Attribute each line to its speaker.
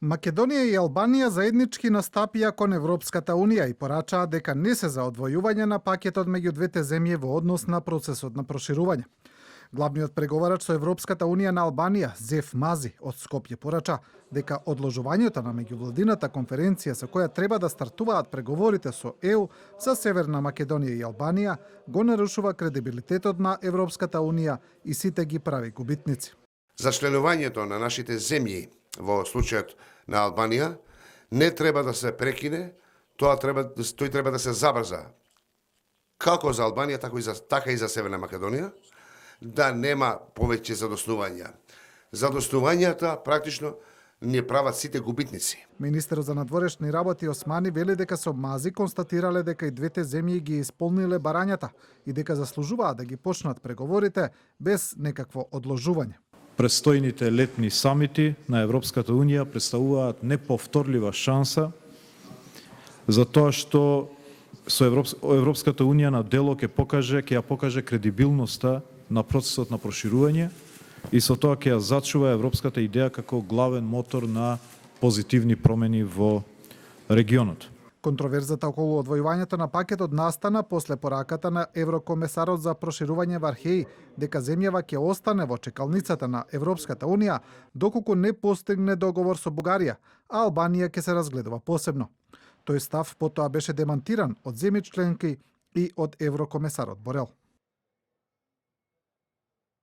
Speaker 1: Македонија и Албанија заеднички настапија кон Европската Унија и порачаа дека не се за одвојување на пакетот меѓу двете земји во однос на процесот на проширување. Главниот преговарач со Европската Унија на Албанија, Зеф Мази, од Скопје порача дека одложувањето на меѓувладината конференција со која треба да стартуваат преговорите со ЕУ за Северна Македонија и Албанија го нарушува кредибилитетот на Европската Унија и сите ги прави губитници.
Speaker 2: За членувањето на нашите земји во случајот на Албанија не треба да се прекине, тој треба да се забрза. Како за Албанија, така и за Северна Македонија, да нема повеќе задоснувања. Задоснувањата практично не прават сите губитници.
Speaker 1: Министерот за надворешни работи Османи вели дека со Мази констатирале дека и двете земји ги исполниле барањата и дека заслужуваат да ги почнат преговорите без некакво одложување.
Speaker 3: Престојните летни самити на Европската Унија представуваат неповторлива шанса за тоа што со Европската Унија на дело ќе ја покаже кредибилноста на процесот на проширување и со тоа ќе ја зачува европската идеја како главен мотор на позитивни промени во регионот.
Speaker 1: Контроверзата околу одвојувањето на пакетот настана после пораката на еврокомесарот за проширување Вархеј дека земјава ќе остане во чекалницата на Европската Унија доколку не постигне договор со Бугарија, а Албанија ќе се разгледува посебно. Тој став потоа беше демантиран од земји членки и од еврокомесарот Борел.